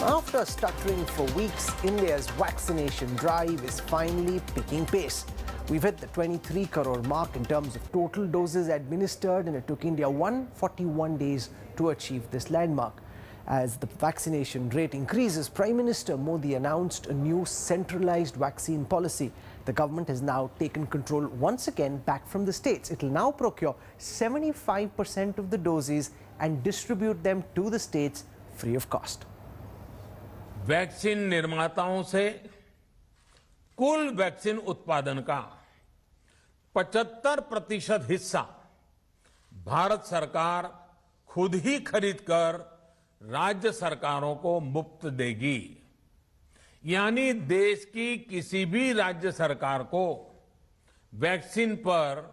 After stuttering for weeks, India's vaccination drive is finally picking pace. We've hit the 23 crore mark in terms of total doses administered, and it took India 141 days to achieve this landmark. As the vaccination rate increases, Prime Minister Modi announced a new centralized vaccine policy. The government has now taken control once again back from the states. It will now procure 75% of the doses and distribute them to the states free of cost. Vaccine निर्माताओं से कुल vaccine उत्पादन का 75% हिस्सा भारत सरकार खुद ही खरीदकर राज्य सरकारों को मुफ्त देगी। यानी देश की किसी भी राज्य सरकार को वैक्सीन पर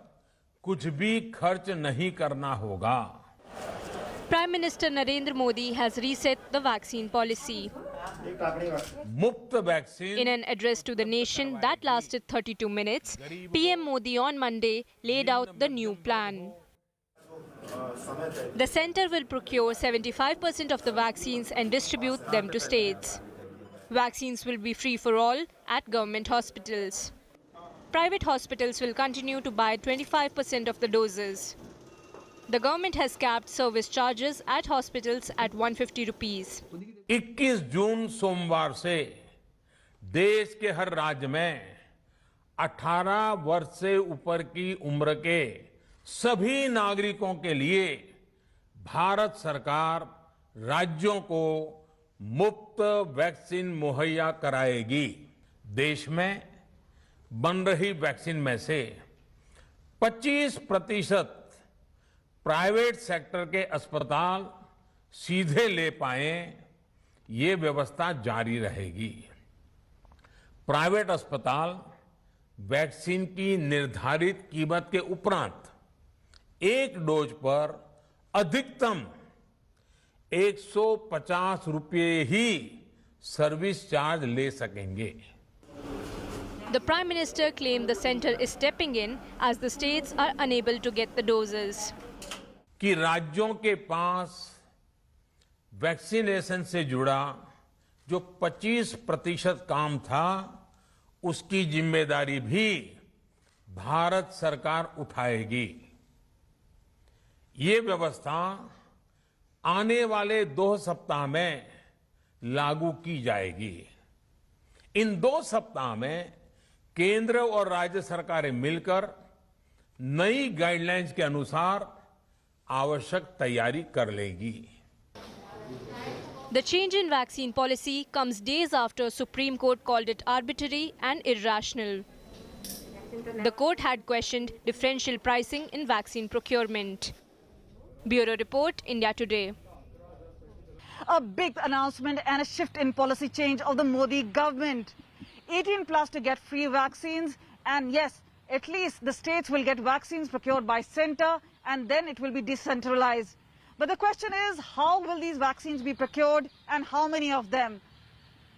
कुछ भी खर्च नहीं करना होगा। Prime Minister Narendra Modi has reset the vaccine policy. In an address to the nation that lasted 32 minutes, PM Modi on Monday laid out the new plan. The centre will procure 75% of the vaccines and distribute them to states. Vaccines will be free for all at government hospitals. Private hospitals will continue to buy 25% of the doses. The government has capped service charges at hospitals at 150 rupees. 21 जून सोमवार से देश के हर राज्य में 18 वर्ष से ऊपर की उम्र के सभी नागरिकों के लिए भारत सरकार राज्यों को मुफ्त वैक्सीन मुहैया कराएगी। देश में बन रही वैक्सीन में से 25% प्राइवेट सेक्टर के अस्पताल सीधे ले पाएं, ये व्यवस्था जारी रहेगी। प्राइवेट अस्पताल वैक्सीन की निर्धारित कीमत के उपरांत एक डोज पर अधिकतम 150 रुपये ही सर्विस चार्ज ले सकेंगे। The Prime Minister claimed the centre is stepping in as the states are unable to get the doses. कि राज्यों के पास वैक्सीनेशन से जुड़ा जो 25% काम था, उसकी जिम्मेदारी भी भारत सरकार उठाएगी। ये व्यवस्था आने वाले 2 सप्ताह में लागू की जाएगी। इन 2 सप्ताह में केंद्र और राज्य सरकारें मिलकर नई गाइडलाइंस के अनुसार आवश्यक तैयारी कर लेगी। The change in vaccine policy comes days after Supreme Court called it arbitrary and irrational. The court had questioned differential pricing in vaccine procurement. Bureau Report, India Today. A big announcement and a shift in policy change of the Modi government. 18 plus to get free vaccines, and yes, at least the states will get vaccines procured by centre, and then it will be decentralized. But the question is, how will these vaccines be procured and how many of them?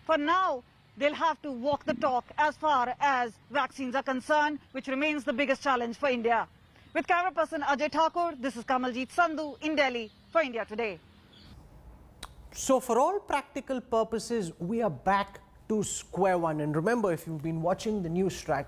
For now, they'll have to walk the talk as far as vaccines are concerned, which remains the biggest challenge for India. With camera person Ajay Thakur, this is Kamaljeet Sandhu in Delhi for India Today. So for all practical purposes, we are back to square one. And remember, if you've been watching the Newstrack,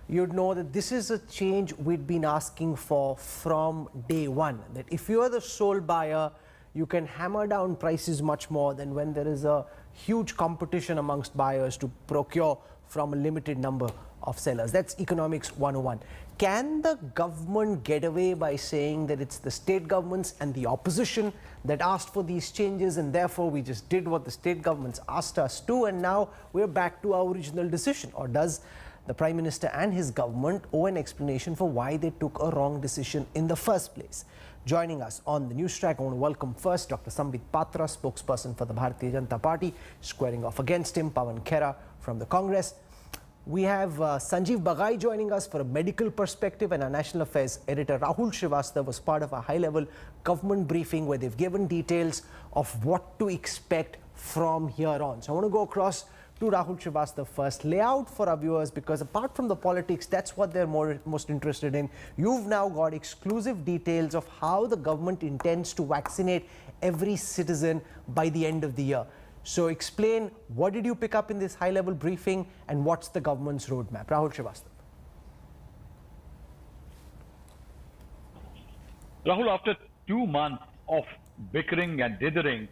you'd know that this is a change we'd been asking for from day one. That if you're the sole buyer, you can hammer down prices much more than when there is a huge competition amongst buyers to procure from a limited number of sellers. That's economics 101. Can the government get away by saying that it's the state governments and the opposition that asked for these changes, and therefore we just did what the state governments asked us to, and now we're back to our original decision? Or does the Prime Minister and his government owe an explanation for why they took a wrong decision in the first place? Joining us on the Newstrack, I want to welcome first Dr. Sambit Patra, spokesperson for the Bharatiya Janata Party, squaring off against him, Pawan Khera from the Congress. We have Sanjeev Bagai joining us for a medical perspective, and our national affairs editor Rahul Srivastava was part of a high-level government briefing where they've given details of what to expect from here on. So I want to go across to Rahul Srivastava first. Lay out for our viewers, because apart from the politics, that's what they're most interested in. You've now got exclusive details of how the government intends to vaccinate every citizen by the end of the year. So explain, what did you pick up in this high-level briefing and what's the government's roadmap? Rahul Srivastava. Rahul, after 2 months of bickering and dithering,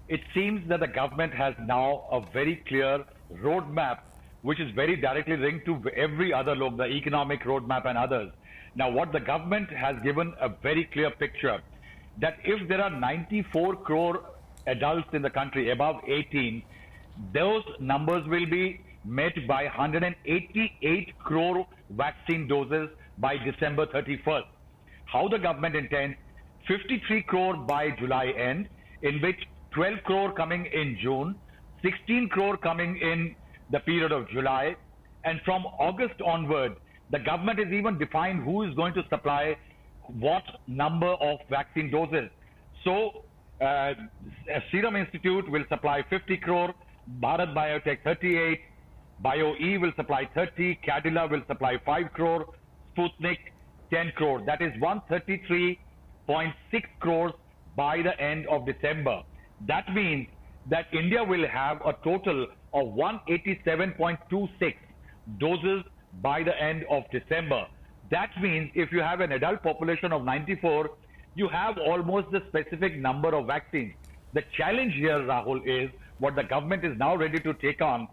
it seems that the government has now a very clear roadmap, which is very directly linked to every other law, the economic roadmap and others. Now, what the government has given a very clear picture, that if there are 94 crore adults in the country above 18, those numbers will be met by 188 crore vaccine doses by December 31st. How the government intends 53 crore by July end, in which 12 crore coming in June, 16 crore coming in the period of July, and from August onward, the government has even defined who is going to supply what number of vaccine doses. So, Serum Institute will supply 50 crore, Bharat Biotech 38, BioE will supply 30, Cadila will supply 5 crore, Sputnik 10 crore. That is 133.6 crores by the end of December. That means that India will have a total of 187.26 doses by the end of December. That means if you have an adult population of 94, you have almost the specific number of vaccines. The challenge here, Rahul, is what the government is now ready to take on,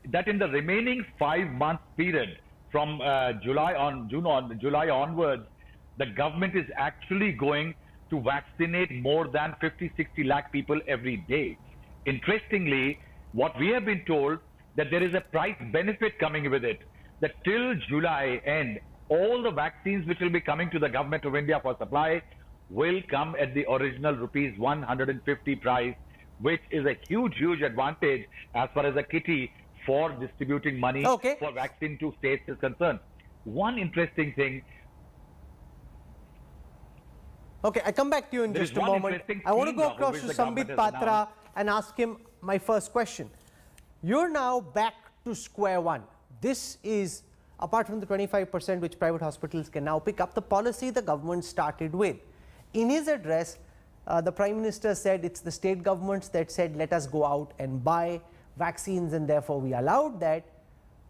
that in the remaining 5-month period from July onwards, the government is actually going to vaccinate more than 50-60 lakh people every day. Interestingly, what we have been told, that there is a price benefit coming with it, that till July end, all the vaccines which will be coming to the government of India for supply will come at the original rupees 150 price, which is a huge advantage as far as a kitty for distributing money for vaccine to states is concerned. One interesting thing. Okay, I come back to you in just a moment. I want to go across to Sambit Patra and ask him my first question. You're now back to square one. This is, apart from the 25% which private hospitals can now pick up, the policy the government started with. In his address, the Prime Minister said it's the state governments that said let us go out and buy vaccines and therefore we allowed that.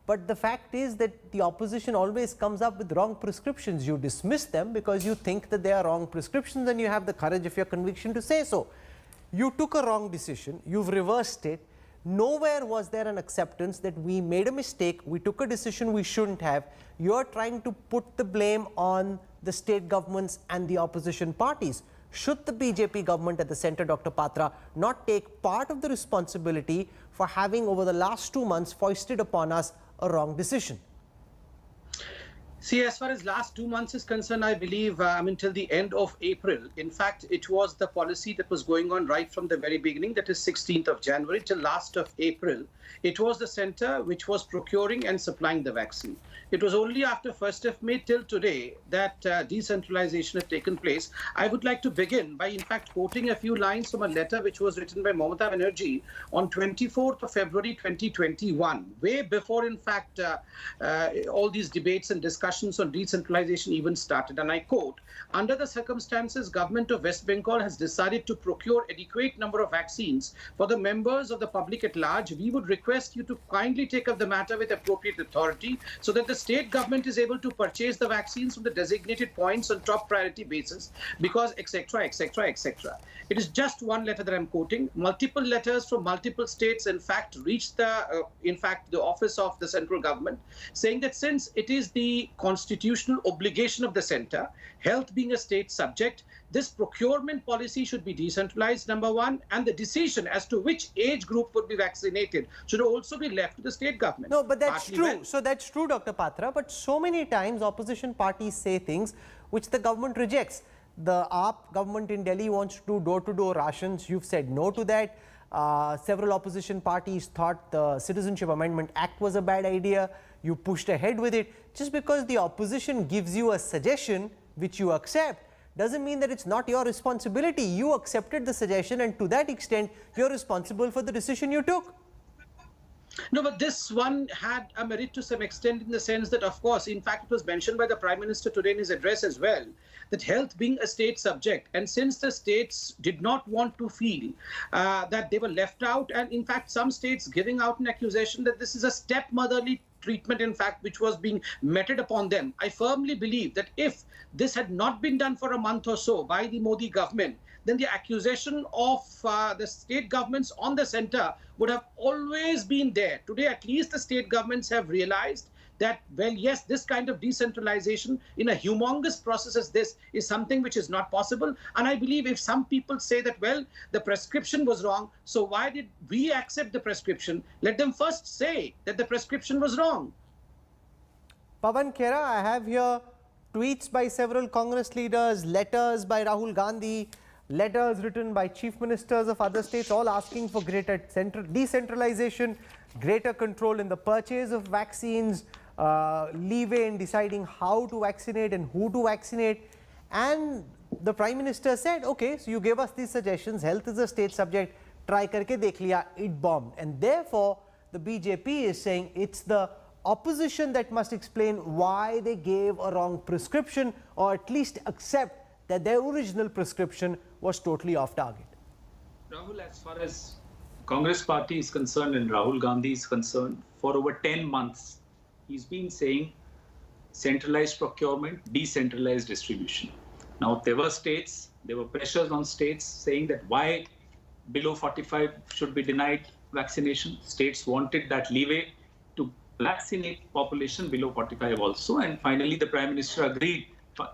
But the fact is that the opposition always comes up with wrong prescriptions. You dismiss them because you think that they are wrong prescriptions and you have the courage of your conviction to say so. You took a wrong decision, you've reversed it. Nowhere was there an acceptance that we made a mistake, we took a decision we shouldn't have. You're trying to put the blame on the state governments and the opposition parties. Should the BJP government at the centre, Dr. Patra, not take part of the responsibility for having over the last 2 months foisted upon us a wrong decision? See, as far as last 2 months is concerned, I believe, till the end of April, in fact, it was the policy that was going on right from the very beginning, that is 16th of January till last of April. It was the centre which was procuring and supplying the vaccine. It was only after 1st of May till today that decentralization had taken place. I would like to begin by, in fact, quoting a few lines from a letter which was written by Mamata Banerjee on 24th of February 2021, way before, in fact, all these debates and discussions on decentralization even started. And I quote, "Under the circumstances, Government of West Bengal has decided to procure adequate number of vaccines for the members of the public at large. We would request you to kindly take up the matter with appropriate authority so that the state government is able to purchase the vaccines from the designated points on top priority basis, because etc., etc., etc." It is just one letter that I'm quoting. Multiple letters from multiple states, in fact, reached the office of the central government, saying that since it is the constitutional obligation of the centre, health being a state subject, this procurement policy should be decentralized, number one, and the decision as to which age group would be vaccinated should also be left to the state government. No, but that's true. So that's true, Dr. Patra, but so many times opposition parties say things which the government rejects. The AAP government in Delhi wants to do door-to-door rations. You've said no to that. Several opposition parties thought the Citizenship Amendment Act was a bad idea. You pushed ahead with it. Just because the opposition gives you a suggestion which you accept doesn't mean that it's not your responsibility. You accepted the suggestion, and to that extent, you're responsible for the decision you took. No, but this one had a merit to some extent, in the sense that, of course, in fact, it was mentioned by the Prime Minister today in his address as well, that health being a state subject, and since the states did not want to feel that they were left out, and in fact some states giving out an accusation that this is a stepmotherly treatment, in fact, which was being meted upon them. I firmly believe that if this had not been done for a month or so by the Modi government, then the accusation of the state governments on the center would have always been there. Today, at least the state governments have realized that, well, yes, this kind of decentralization in a humongous process as this is something which is not possible. And I believe if some people say that, well, the prescription was wrong, so why did we accept the prescription? Let them first say that the prescription was wrong. Pawan Khera, I have here tweets by several Congress leaders, letters by Rahul Gandhi, letters written by chief ministers of other states, all asking for greater decentralization, greater control in the purchase of vaccines, leeway in deciding how to vaccinate and who to vaccinate. And the Prime Minister said, okay, so you gave us these suggestions, health is a state subject, try karke dekh liya, it bombed. And therefore, the BJP is saying it's the opposition that must explain why they gave a wrong prescription, or at least accept that their original prescription was totally off target. Rahul, as far as Congress party is concerned and Rahul Gandhi is concerned, for over 10 months, he's been saying centralized procurement, decentralized distribution. Now, there were states, there were pressures on states saying that why below 45 should be denied vaccination. States wanted that leeway to vaccinate population below 45 also. And finally, the Prime Minister agreed,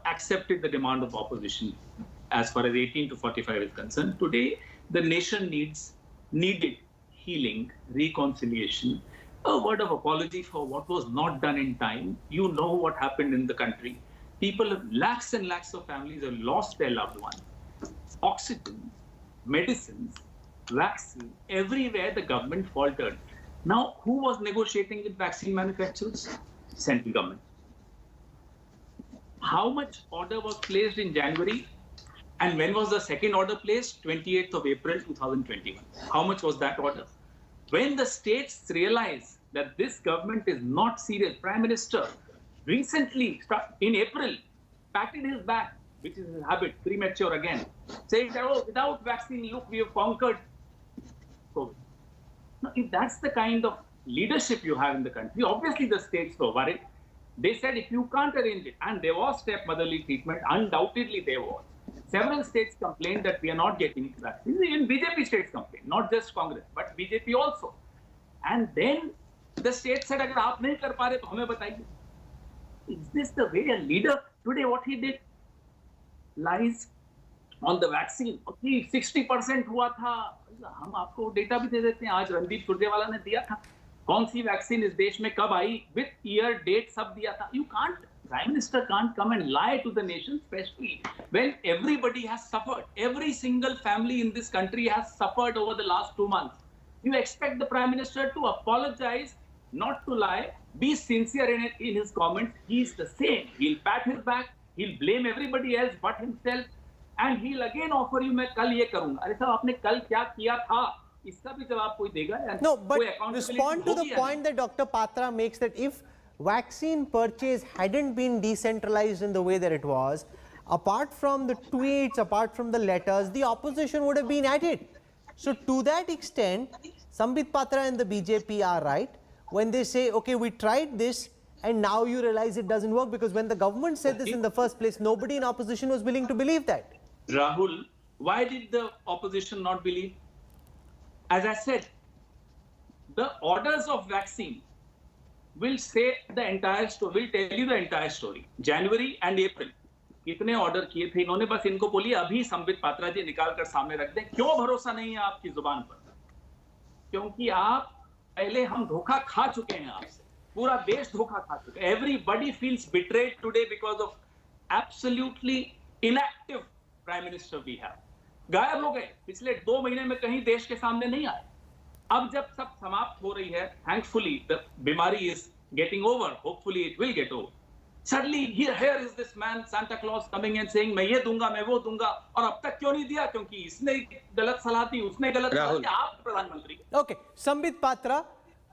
accepted the demand of opposition as far as 18 to 45 is concerned. Today, the nation needed healing, reconciliation, a word of apology for what was not done in time. You know what happened in the country. People, lakhs and lakhs of families have lost their loved ones. Oxygen, medicines, vaccine, everywhere the government faltered. Now, who was negotiating with vaccine manufacturers? Central government. How much order was placed in January? And when was the second order placed? 28th of April 2021. How much was that order? When the states realize that this government is not serious, Prime Minister recently, in April, patted his back, which is his habit, premature again, saying that, oh, without vaccine, look, we have conquered COVID. Now, if that's the kind of leadership you have in the country, obviously the states were worried. They said, if you can't arrange it, and there was stepmotherly treatment, undoubtedly there was. Several states complained that we are not getting vaccines. Even BJP states complained, not just Congress, but BJP also. And then the state said, agar aap nahi kar pa rahe, to hame bataiye. Is this the way a leader, today what he did, lies on the vaccine? Okay, 60% हुआ था, हम आपको data भी दे देते हैं, आज रणदीप सुरजेवाला ने दिया था. कौन सी वैक्सीन इस देश में कब आई, with year, date सब दिया था. You can't, Prime Minister can't come and lie to the nation, especially when everybody has suffered. Every single family in this country has suffered over the last 2 months. You expect the Prime Minister to apologize, not to lie, be sincere in his comments. He's the same. He'll pat his back, he'll blame everybody else but himself, and he'll again offer you, मैं कल ये करूँगा. अरे साहब, आपने कल क्या किया था? इसका भी जवाब कोई देगा? No, but respond to the point that Dr. Patra makes, that if vaccine purchase hadn't been decentralized in the way that it was, apart from the tweets, apart from the letters, the opposition would have been at it. So to that extent, Sambit Patra and the BJP are right when they say, okay, we tried this and now you realize it doesn't work, because when the government said this in the first place, nobody in opposition was willing to believe that. Rahul, why did the opposition not believe? As I said, the orders of vaccine will say the entire story, will tell you the entire story. January and April, कितने order किए थे इन्होंने, बस इनको बोलिए अभी संबित पात्रा जी निकाल कर सामने रख दें. क्यों भरोसा नहीं है आपकी जुबान पर? क्योंकि आप पहले हम धोखा खा चुके हैं आपसे, पूरा देश धोखा खा चुका है. Everybody feels betrayed today because of absolutely inactive Prime Minister we have. गायब हो गए, पिछले 2 महीने में कहीं देश के सामने नहीं आए. अब जब सब समाप्त हो रही है, thankfully the बीमारी is getting over, hopefully it will get over. Suddenly here is this man Santa Claus coming and saying मैं ये दूंगा, मैं वो दूंगा, और अब तक क्यों नहीं दिया? क्योंकि इसने गलत सलाह दी, उसने गलत सलाह दी, आप प्रधानमंत्री. Okay, Sambit Patra,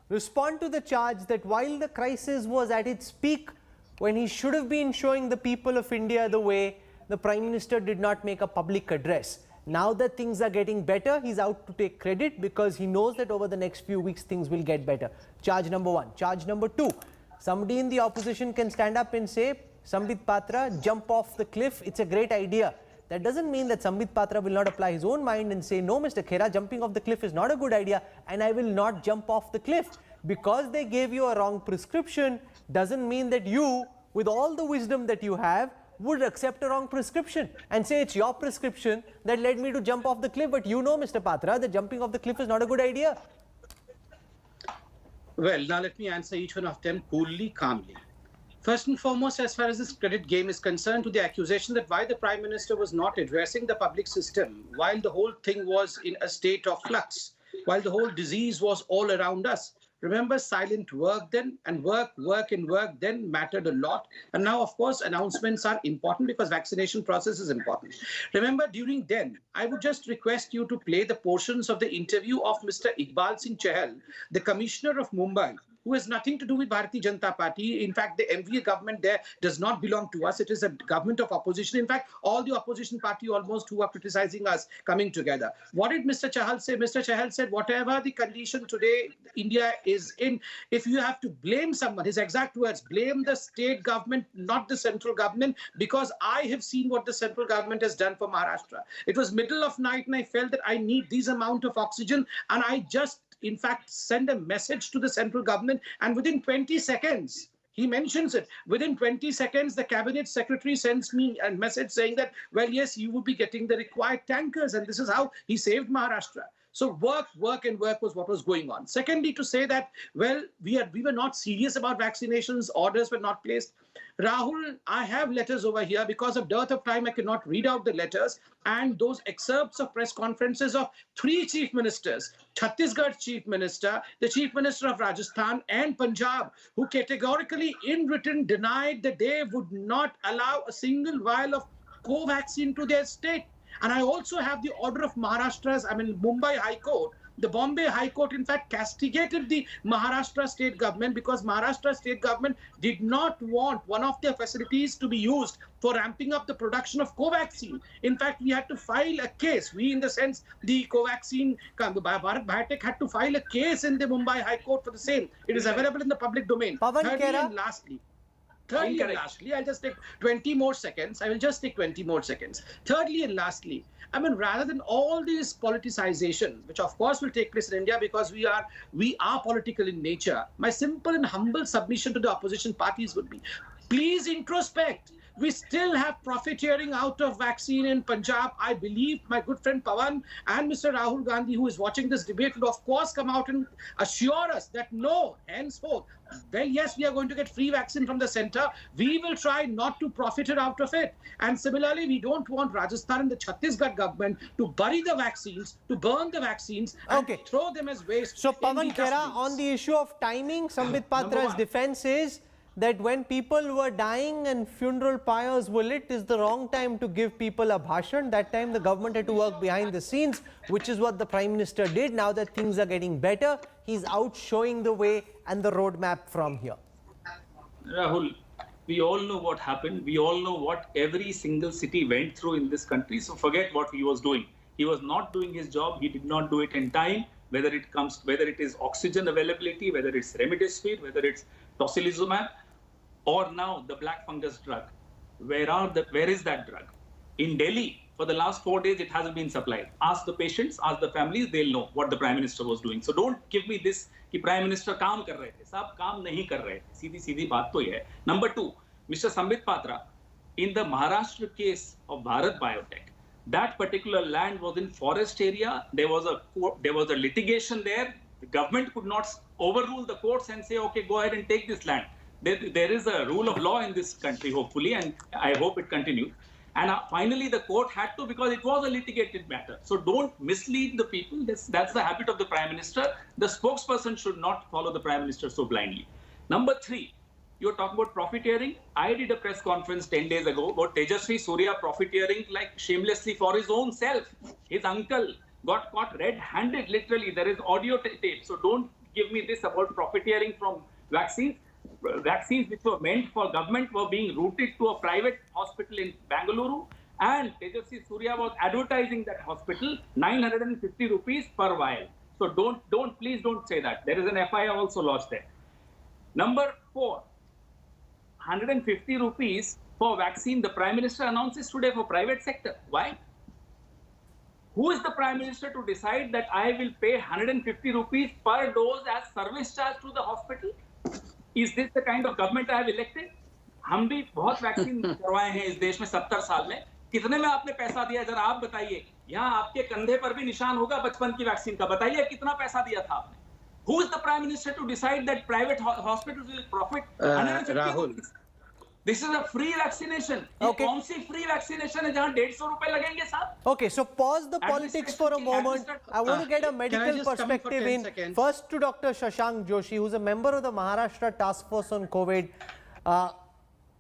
respond to the charge that while the crisis was at its peak, when he should have been showing the people of India the way, the Prime Minister did not make a public address. Now that things are getting better, he's out to take credit because he knows that over the next few weeks things will get better. Charge number one. Charge number two, somebody in the opposition can stand up and say, Sambit Patra, jump off the cliff, it's a great idea. That doesn't mean that Sambit Patra will not apply his own mind and say, no, Mr. Khera, jumping off the cliff is not a good idea and I will not jump off the cliff. Because they gave you a wrong prescription doesn't mean that you, with all the wisdom that you have, would accept a wrong prescription and say it's your prescription that led me to jump off the cliff. But you know, Mr. Patra, that jumping off the cliff is not a good idea. Well, now let me answer each one of them coolly, calmly. First and foremost, as far as this credit game is concerned, to the accusation that why the Prime Minister was not addressing the public system while the whole thing was in a state of flux, while the whole disease was all around us. Remember, silent work then, and work then mattered a lot. And now, of course, announcements are important because vaccination process is important. Remember, during then, I would just request you to play the portions of the interview of Mr. Iqbal Singh Chahal, the Commissioner of Mumbai, who has nothing to do with Bharatiya Janata Party. In fact, the MVA government there does not belong to us. It is a government of opposition. In fact, all the opposition party almost who are criticizing us coming together. What did Mr. Chahal say? Mr. Chahal said, whatever the condition today India is in, if you have to blame someone, his exact words, blame the state government, not the central government, because I have seen what the central government has done for Maharashtra. It was middle of night and I felt that I need this amount of oxygen and I just in fact, send a message to the central government, and within 20 seconds, he mentions it. Within 20 seconds, the cabinet secretary sends me a message saying that, well, yes, you will be getting the required tankers, and this is how he saved Maharashtra. So work was what was going on. Secondly, to say that, well, we were not serious about vaccinations, orders were not placed. Rahul, I have letters over here. Because of dearth of time, I cannot read out the letters. And those excerpts of press conferences of 3 chief ministers, Chhattisgarh chief minister, the chief minister of Rajasthan and Punjab, who categorically in written denied that they would not allow a single vial of Covaxin to their state. And I also have the order of Maharashtra's, Mumbai High Court. The Bombay High Court, in fact, castigated the Maharashtra state government because Maharashtra state government did not want one of their facilities to be used for ramping up the production of Covaxin. In fact, we had to file a case. We, in the sense, the Covaxin, Bharat Biotech had to file a case in the Mumbai High Court for the same. It is available in the public domain. Thirdly and lastly, I'll just take 20 more seconds. I will just take 20 more seconds. Thirdly and lastly, rather than all this politicization, which of course will take place in India because we are political in nature, my simple and humble submission to the opposition parties would be, please introspect. We still have profiteering out of vaccine in Punjab. I believe my good friend Pawan and Mr. Rahul Gandhi, who is watching this debate, will of course come out and assure us that no, henceforth, well, yes, we are going to get free vaccine from the center. We will try not to profit out of it. And similarly, we don't want Rajasthan and the Chhattisgarh government to bury the vaccines, to burn the vaccines, and throw them as waste. So, Pawan Khera, on the issue of timing, Sambit Patra's defense is that when people were dying and funeral pyres were lit is the wrong time to give people a bhashan. That time the government had to work behind the scenes, which is what the Prime Minister did. Now that things are getting better, he's out showing the way and the roadmap from here. Rahul, we all know what happened. We all know what every single city went through in this country. So forget what he was doing. He was not doing his job. He did not do it in time. Whether it is oxygen availability, whether it's remdesivir, whether it's tocilizumab, or now the black fungus drug. Where is that drug? In Delhi, for the last 4 days, it hasn't been supplied. Ask the patients, ask the families, they'll know what the Prime Minister was doing. So don't give me this कि Prime Minister काम कर रहे थे. साहब काम नहीं कर रहे थे. सीधी बात तो ये है. Number 2, Mr. Sambit Patra, in the Maharashtra case of Bharat Biotech, that particular land was in forest area. There was a litigation there. The government could not overrule the courts and say, okay, go ahead and take this land. There is a rule of law in this country, hopefully, and I hope it continues. And finally, the court had to, because it was a litigated matter. So don't mislead the people. That's the habit of the Prime Minister. The spokesperson should not follow the Prime Minister so blindly. Number 3, you're talking about profiteering. I did a press conference 10 days ago about Tejasvi Surya profiteering like shamelessly for his own self. His uncle got caught red-handed, literally. There is audio tape. So don't give me this about profiteering from vaccines. Vaccines which were meant for government were being routed to a private hospital in Bengaluru. And Tejasvi Surya was advertising that hospital 950 rupees per vial. So please don't say that. There is an FIR also lodged there. Number 4, 150 rupees for vaccine. The Prime Minister announces today for private sector. Why? Who is the Prime Minister to decide that I will pay 150 rupees per dose as service charge to the hospital? Is this the kind of government I have elected? हम भी बहुत vaccine करवाए हैं इस देश में 70 साल में. कितने में आपने पैसा दिया जरा आप बताइए. यहाँ आपके कंधे पर भी निशान होगा बचपन की वैक्सीन का. बताइए कितना पैसा दिया था आपने. Who is the Prime Minister to decide that private hospitals will profit 150 Rahul. rupees? This is a free vaccination. Okay. कौन सी free vaccination है जहाँ 150 रुपए लगेंगे साहब? Okay, so pause the politics for a moment. I want to get a medical perspective in. Seconds? First to Dr. Shashank Joshi, who's a member of the Maharashtra Task Force on COVID.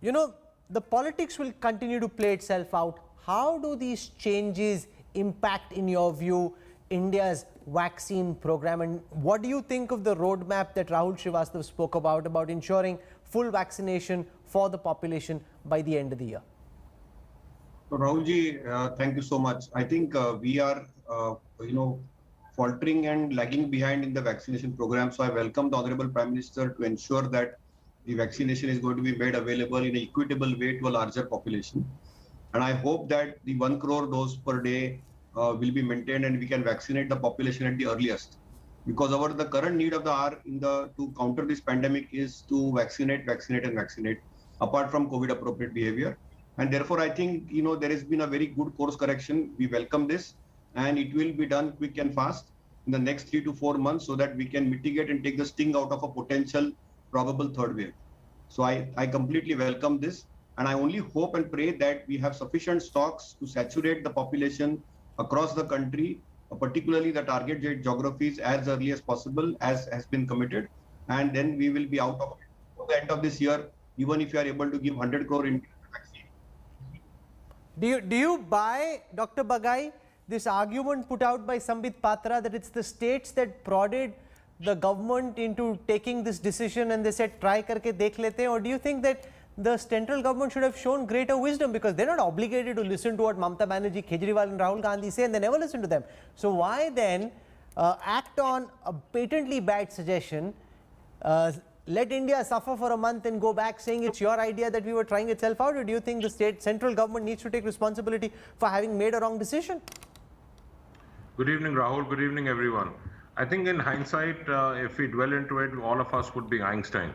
You know, the politics will continue to play itself out. How do these changes impact, in your view, India's vaccine program? And what do you think of the roadmap that Rahul Srivastava spoke about ensuring full vaccination for the population by the end of the year? So Rahulji, thank you so much. I think we are, faltering and lagging behind in the vaccination program. So I welcome the Honorable Prime Minister to ensure that the vaccination is going to be made available in an equitable way to a larger population. And I hope that the 1 crore dose per day will be maintained and we can vaccinate the population at the earliest. Because the current need of the hour to counter this pandemic is to vaccinate, apart from COVID appropriate behavior. And therefore, I think, there has been a very good course correction. We welcome this and it will be done quick and fast in the next 3 to 4 months so that we can mitigate and take the sting out of a potential probable third wave. So I completely welcome this. And I only hope and pray that we have sufficient stocks to saturate the population across the country, particularly the target geographies, as early as possible, as has been committed. And then we will be out of it at the end of this year, even if you are able to give 100 crore in vaccine. Do you buy, Dr. Bagai, this argument put out by Sambit Patra that it's the states that prodded the government into taking this decision and they said, try karke dekh lete hain? Or do you think that the central government should have shown greater wisdom, because they're not obligated to listen to what Mamata Banerjee, Kejriwal and Rahul Gandhi say, and they never listen to them. So why then act on a patently bad suggestion, let India suffer for a month and go back saying it's your idea that we were trying itself out? Or do you think the central government needs to take responsibility for having made a wrong decision? Good evening, Rahul. Good evening, everyone. I think in hindsight, if we dwell into it, all of us would be Einstein.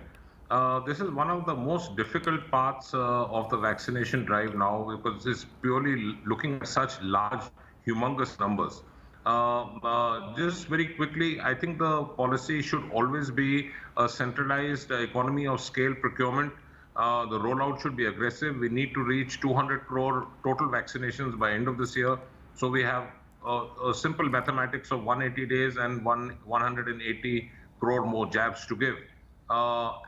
This is one of the most difficult parts of the vaccination drive now, because it's purely looking at such large, humongous numbers. Just very quickly, I think the policy should always be a centralized economy of scale procurement. The rollout should be aggressive. We need to reach 200 crore total vaccinations by end of this year. So we have a simple mathematics of 180 days and 180 crore more jabs to give.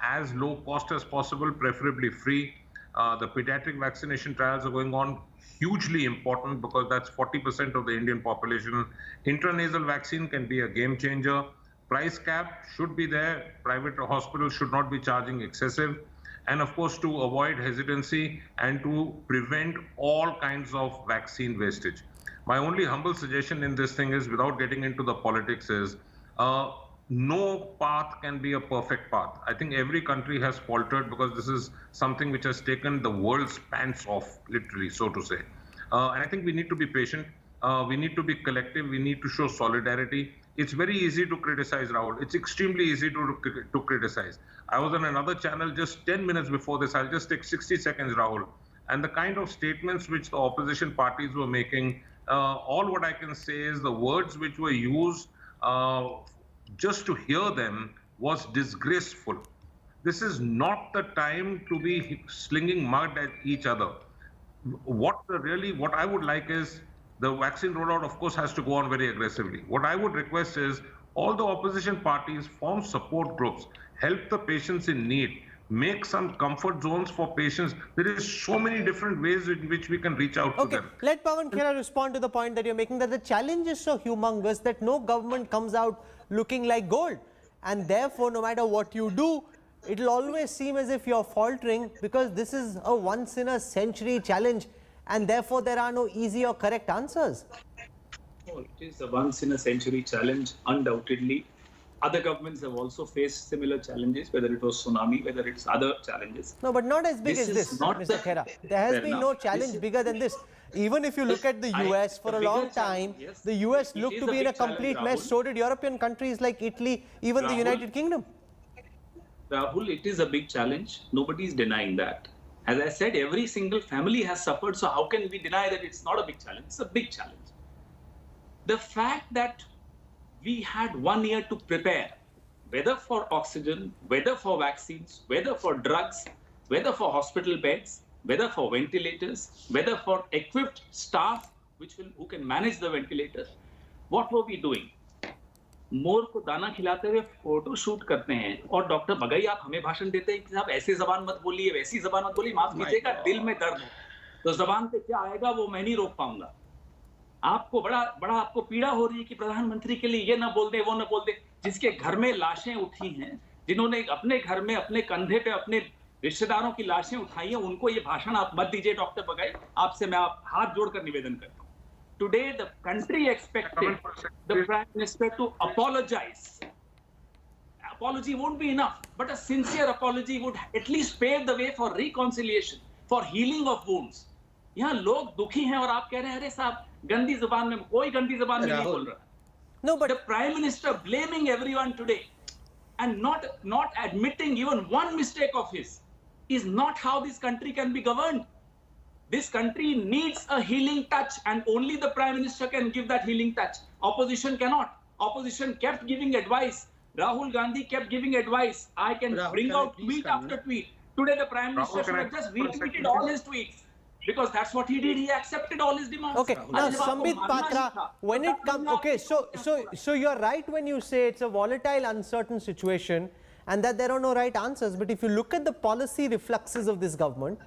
As low cost as possible, preferably free. The pediatric vaccination trials are going on, hugely important because that's 40% of the Indian population. Intranasal vaccine can be a game changer. Price cap should be there. Private hospitals should not be charging excessive. And of course, to avoid hesitancy and to prevent all kinds of vaccine wastage. My only humble suggestion in this thing is, without getting into the politics, is no path can be a perfect path. I think every country has faltered because this is something which has taken the world's pants off, literally, so to say. And I think we need to be patient. We need to be collective. We need to show solidarity. It's very easy to criticize, Rahul. It's extremely easy to criticize. I was on another channel just 10 minutes before this. I'll just take 60 seconds, Rahul. And the kind of statements which the opposition parties were making, all what I can say is the words which were used just to hear them was disgraceful. This is not the time to be slinging mud at each other. What I would like is the vaccine rollout, of course, has to go on very aggressively. What I would request is all the opposition parties form support groups, help the patients in need, make some comfort zones for patients. There is so many different ways in which we can reach out to them. Let Pawan Khera respond to the point that you're making, that the challenge is so humongous that no government comes out looking like gold. And therefore, no matter what you do, it'll always seem as if you're faltering, because this is a once-in-a-century challenge. and therefore there are no easy or correct answers. Oh, it is a once-in-a-century challenge, undoubtedly. Other governments have also faced similar challenges, whether it was tsunami, whether it's other challenges. No, but not as big as this, Mr. Khera. There has been no challenge bigger than this. Even if you look at the US, for a long time, the US looked to be in a complete mess. So did European countries like Italy, even the United Kingdom. Rahul, it is a big challenge. Nobody is denying that. As I said, every single family has suffered. So how can we deny that it's not a big challenge? It's a big challenge. The fact that we had 1 year to prepare, whether for oxygen, whether for vaccines, whether for drugs, whether for hospital beds, whether for ventilators, whether for equipped staff who can manage the ventilators, what were we doing? मोर को दाना खिलाते हुए photo shoot करते हैं और doctor बगाई आप हमें भाषण देते हैं कि आप ऐसे जबान मत बोलिए, वैसी जबान मत बोलिए, माफ कीजिएगा, दिल में दर्द हो तो जबान पे क्या आएगा वो मैं नहीं रोक पाऊंगा। आपको बड़ा आपको पीड़ा हो रही है कि प्रधानमंत्री के लिए ये ना बोल दे, वो ना बोल दे, जिसके घर में लाशें उठी हैं, जिन्होंने अपने घर में अपने कंधे पे अपने रिश्तेदारों की लाशें उठाई हैं, उनको ये भाषण आप मत दीजिए डॉक्टर बगाई, आपसे मैं हाथ जोड़कर निवेदन करता हूं। Today, the country expected the Prime Minister to apologize. Apology won't be enough, but a sincere apology would at least pave the way for reconciliation, for healing of wounds. यहाँ लोग दुखी हैं और आप कह रहे हैं अरे साहब गंदी जुबान में, कोई गंदी जुबान में नहीं बोल रहा। No, but the Prime Minister blaming everyone today and not admitting even one mistake of his is not how this country can be governed. This country needs a healing touch and only the Prime Minister can give that healing touch. Opposition cannot. Opposition kept giving advice. Rahul Gandhi kept giving advice. I can bring out tweet after tweet. Today the Prime Minister should have just retweeted all his tweets. Because that's what he did. He accepted all his demands. Okay, now Sambit Patra, when it comes, okay, so you're right when you say it's a volatile, uncertain situation and that there are no right answers. But if you look at the policy reflexes of this government,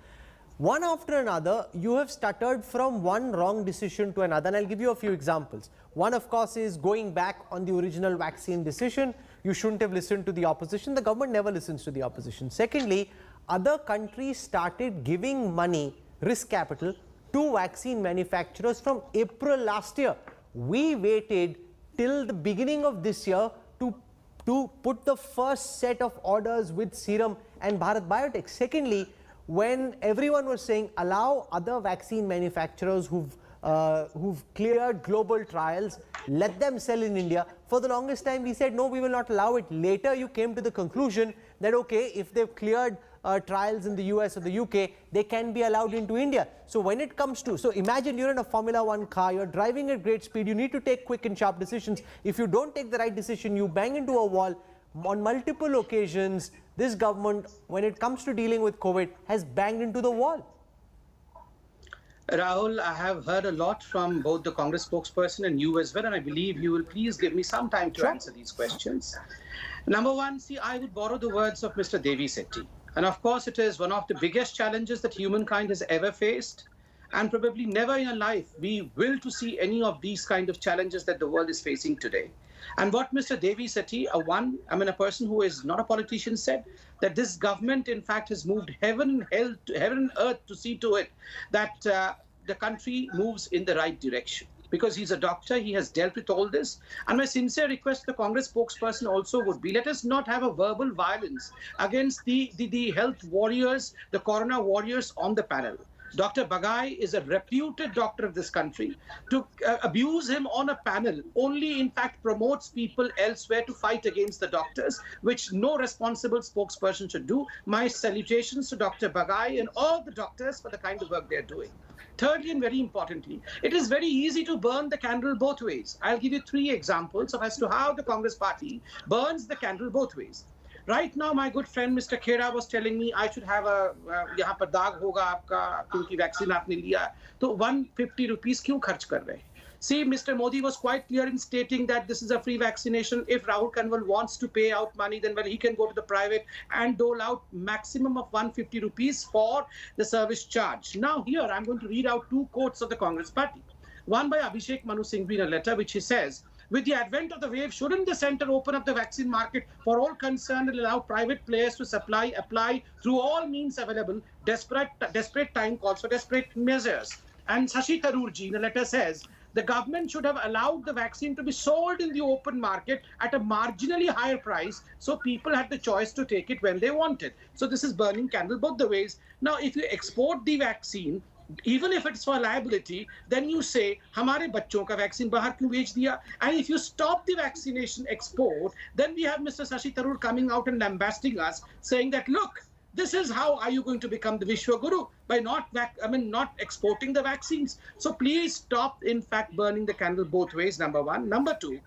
one after another, you have stuttered from one wrong decision to another, and I'll give you a few examples. One, of course, is going back on the original vaccine decision. You shouldn't have listened to the opposition. The government never listens to the opposition. Secondly, other countries started giving money, risk capital, to vaccine manufacturers from April last year. We waited till the beginning of this year to put the first set of orders with Serum and Bharat Biotech. Secondly, when everyone was saying allow other vaccine manufacturers who've cleared global trials, let them sell in India, for the longest time we said no, we will not allow it. Later you came to the conclusion that okay, if they've cleared trials in the US or the UK, they can be allowed into India. So when it comes to, so imagine you're in a Formula 1 car, you're driving at great speed, you need to take quick and sharp decisions. If you don't take the right decision, you bang into a wall. On multiple occasions, this government, when it comes to dealing with COVID, has banged into the wall. Rahul, I have heard a lot from both the Congress spokesperson and you as well, and I believe you will please give me some time to answer these questions. Number one, see, I would borrow the words of Mr. Devi Sethi. And of course, it is one of the biggest challenges that humankind has ever faced. And probably never in our life we will to see any of these kind of challenges that the world is facing today. And what Mr. Devi Sethi, a person who is not a politician, said that this government, in fact, has moved heaven and earth to see to it that the country moves in the right direction. Because he's a doctor, he has dealt with all this. And my sincere request to the Congress spokesperson also would be, let us not have a verbal violence against the health warriors, the corona warriors on the panel. Dr. Bagai is a reputed doctor of this country. To abuse him on a panel only, in fact, promotes people elsewhere to fight against the doctors, which no responsible spokesperson should do. My salutations to Dr. Bagai and all the doctors for the kind of work they're doing. Thirdly, and very importantly, it is very easy to burn the candle both ways. I'll give you 3 examples of as to how the Congress party burns the candle both ways. Right now, my good friend Mr. Khera was telling me I should have a यहाँ पर दाग होगा आपका क्योंकि vaccine आपने लिया तो 150 rupees क्यों खर्च कर रहे हैं? See, Mr. Modi was quite clear in stating that this is a free vaccination. If Rahul Kanwal wants to pay out money, then well, he can go to the private and dole out maximum of 150 rupees for the service charge. Now here, I'm going to read out 2 quotes of the Congress party. One by Abhishek Manu Singhvi in a letter, which he says, with the advent of the wave, shouldn't the centre open up the vaccine market for all concerned and allow private players to apply through all means available? Desperate time calls for desperate measures. And Shashi Tharoor ji in a letter says, the government should have allowed the vaccine to be sold in the open market at a marginally higher price so people had the choice to take it when they wanted. So this is burning candle both the ways. Now, if you export the vaccine, even if it's for liability, then you say, hamare bachon ka vaccine bahar kyun bech diya? And if you stop the vaccination export, then we have Mr. Shashi Tharoor coming out and lambasting us, saying that, look, this is how are you going to become the Vishwa Guru by not exporting the vaccines. So please stop, in fact, burning the candle both ways, number one. Number two,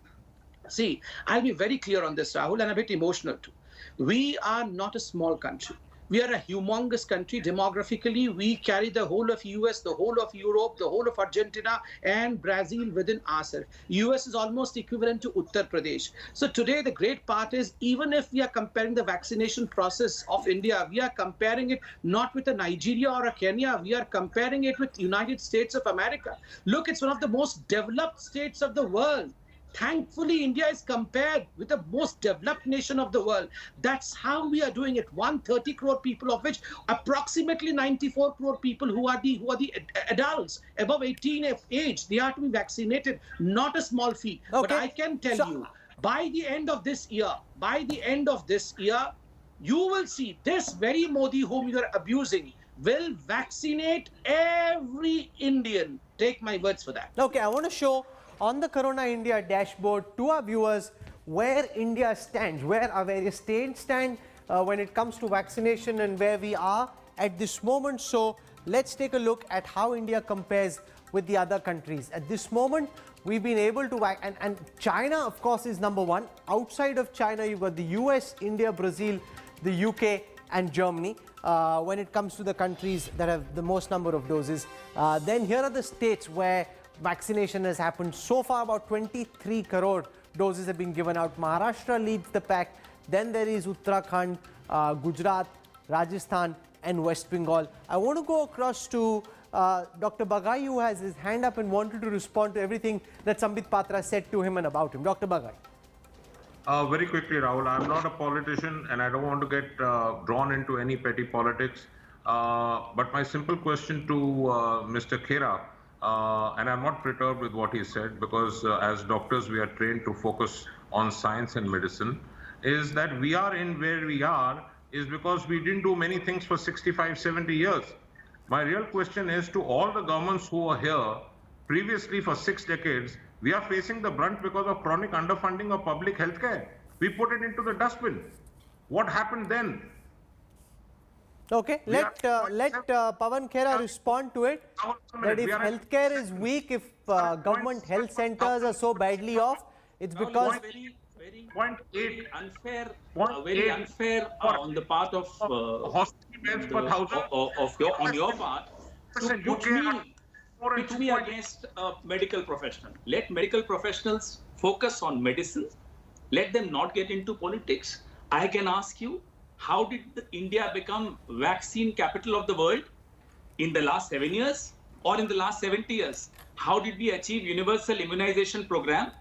see, I'll be very clear on this, Rahul, and a bit emotional too. We are not a small country. We are a humongous country. Demographically, we carry the whole of US, the whole of Europe, the whole of Argentina and Brazil within ourselves. US is almost equivalent to Uttar Pradesh. So today, the great part is, even if we are comparing the vaccination process of India, we are comparing it not with a Nigeria or a Kenya. We are comparing it with United States of America. Look, it's one of the most developed states of the world. Thankfully, India is compared with the most developed nation of the world. That's how we are doing it. 130 crore people, of which approximately 94 crore people who are the adults above 18 of age, they are to be vaccinated. Not a small feat. Okay. But I can tell you, by the end of this year, you will see this very Modi whom you are abusing will vaccinate every Indian. Take my words for that. Okay, I want to show on the Corona India dashboard to our viewers where India stands, where our various states stand when it comes to vaccination and where we are at this moment. So let's take a look at how India compares with the other countries. At this moment, we've been able to, and China, of course, is number one. Outside of China, you've got the US, India, Brazil, the UK and Germany. When it comes to the countries that have the most number of doses. Then here are the states where vaccination has happened. So far, about 23 crore doses have been given out. Maharashtra leads the pack. Then there is Uttarakhand, Gujarat, Rajasthan and West Bengal. I want to go across to Dr. Bagai, who has his hand up and wanted to respond to everything that Sambit Patra said to him and about him. Dr. Bagai. Very quickly, Rahul, I'm not a politician and I don't want to get drawn into any petty politics. But my simple question to Mr. Khera, and I'm not perturbed with what he said, because as doctors we are trained to focus on science and medicine, is that we are in where we are is because we didn't do many things for 65, 70 years. My real question is to all the governments who are here previously for 6 decades, we are facing the brunt because of chronic underfunding of public health care. We put it into the dustbin. What happened then? Okay, let Pawan Khera respond to it. That if healthcare is weak, if government health centers are so badly off, it's because very unfair on the part of your part to put me against a medical professional. Let medical professionals focus on medicine. Let them not get into politics. I can ask you, how did India become vaccine capital of the world in the last 7 years or in the last 70 years? How did we achieve universal immunization program?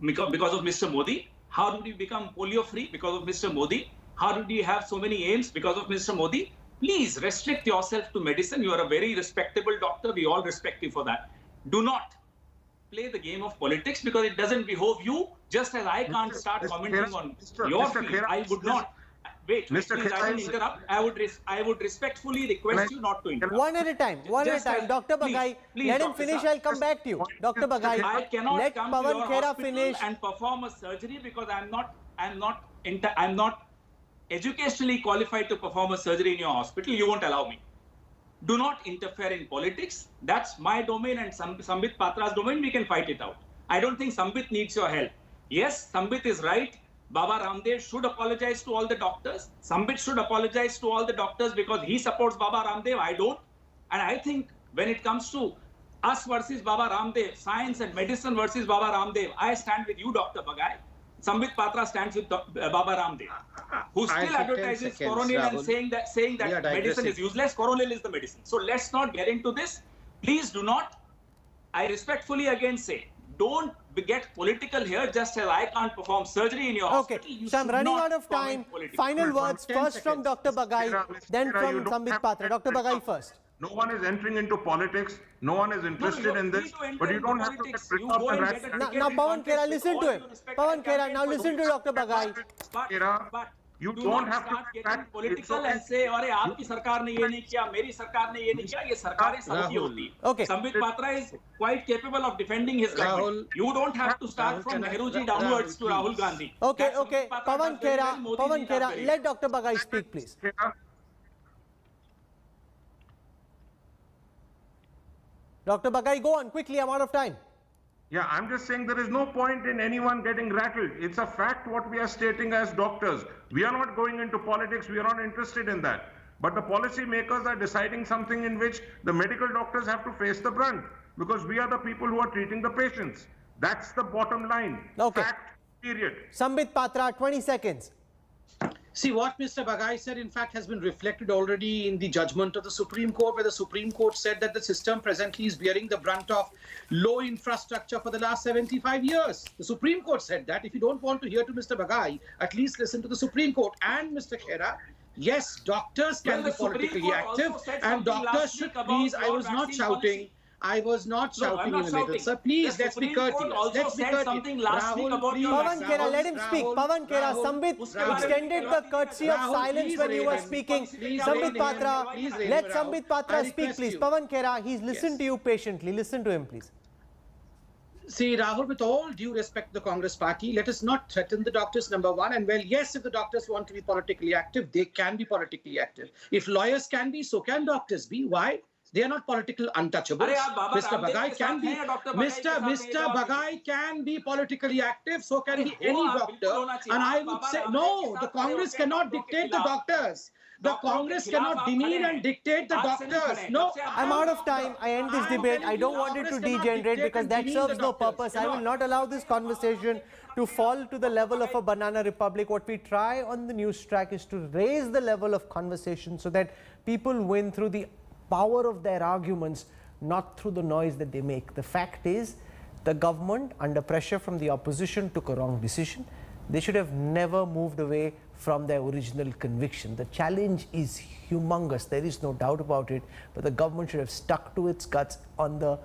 Because of Mr. Modi. How did we become polio free? Because of Mr. Modi. How did we have so many aims? Because of Mr. Modi. Please restrict yourself to medicine. You are a very respectable doctor. We all respect you for that. Do not play the game of politics, because it doesn't behove you, just as I can't start commenting on your field. I would not. Wait, please, I will interrupt. I would respectfully request you not to interrupt. One at a time. Dr. Bagai, let him finish. I'll come back to you. Dr. Bagai, I cannot let come Pawan to your Khera hospital finish and perform a surgery because I'm not educationally qualified to perform a surgery in your hospital. You won't allow me. Do not interfere in politics. That's my domain and Sambit Patra's domain. We can fight it out. I don't think Sambit needs your help. Yes, Sambit is right. Baba Ramdev should apologize to all the doctors. Sambit should apologize to all the doctors because he supports Baba Ramdev. I don't. And I think when it comes to us versus Baba Ramdev, science and medicine versus Baba Ramdev, I stand with you, Dr. Bagai. Sambit Patra stands with Baba Ramdev, who still advertises Coronil and saying that medicine is useless. Coronil is the medicine. So let's not get into this. Please do not. I respectfully again say, don't get political here, just as I can't perform surgery in your hospital. Okay, so I'm running out of time. Final words, first from Dr. Bagai, then from Sambit Patra. Dr. Bagai first. No one is entering into politics. No one is interested in this. But you don't have to get tripped up and rational. Now, Pawan Khera, listen to him. Pawan Khera, now listen to Dr. Bagai. But You do don't not have start to getting political and say, "अरे आपकी सरकार ने ये नहीं किया, मेरी सरकार ने ये नहीं किया." ये सरकारें सबकी होती हैं. Okay. Sambit Patra is quite capable of defending his government. You don't have to start from Nehruji downwards to Rahul Gandhi. Okay, That okay. Sambit Patra Pawan does very Khera, well, Modi Pawan ji does Khera, very let Dr. Bagai speak, please. Dr. Bagai, go on quickly. I'm out of time. Yeah, I'm just saying there is no point in anyone getting rattled. It's a fact what we are stating as doctors. We are not going into politics. We are not interested in that. But the policy makers are deciding something in which the medical doctors have to face the brunt because we are the people who are treating the patients. That's the bottom line. Okay. Fact, period. Sambit Patra, 20 seconds. See, what Mr. Bagai said, in fact, has been reflected already in the judgment of the Supreme Court, where the Supreme Court said that the system presently is bearing the brunt of low infrastructure for the last 75 years. The Supreme Court said that. If you don't want to hear to Mr. Bagai, at least listen to the Supreme Court. And Mr. Khera, yes, doctors can be politically active, and doctors should please, I was not shouting. I was not shouting in the middle, sir. Please, let's be courteous. Let's be courteous. Rahul, please. Pawan Khera, let him speak. Pawan Khera, Sambit extended the courtesy of silence when you were speaking. Sambit Patra, let Sambit Patra speak, please. Pawan Khera, he's listened to you patiently. Listen to him, please. See, Rahul, with all due respect to the Congress party, let us not threaten the doctors, number one. And well, yes, if the doctors want to be politically active, they can be politically active. If lawyers can be, so can doctors be. Why? They are not political untouchables. Mr. Bagai can be. Mr. Bagai can be politically active. So can be any doctor. And I would say no. The Congress cannot dictate the doctors. The Congress cannot demean and dictate the doctors. No. I'm out of time. I end this debate. I don't want it to degenerate because that serves no purpose. I will not allow this conversation to fall to the level of a banana republic. What we try on the Newstrack is to raise the level of conversation so that people win through the power of their arguments, not through the noise that they make. The fact is, the government, under pressure from the opposition, took a wrong decision. They should have never moved away from their original conviction. The challenge is humongous, there is no doubt about it, but the government should have stuck to its guts on the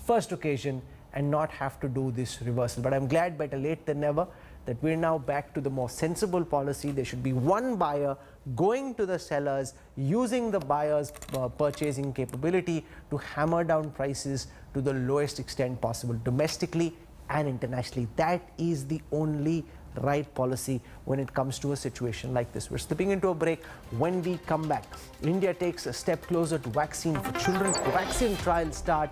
first occasion and not have to do this reversal. But I'm glad, better late than never, that we're now back to the more sensible policy. There should be one buyer going to the sellers, using the buyer's purchasing capability to hammer down prices to the lowest extent possible, domestically and internationally. That is the only right policy when it comes to a situation like this. We're slipping into a break. When we come back, India takes a step closer to vaccine for children. Vaccine trials start.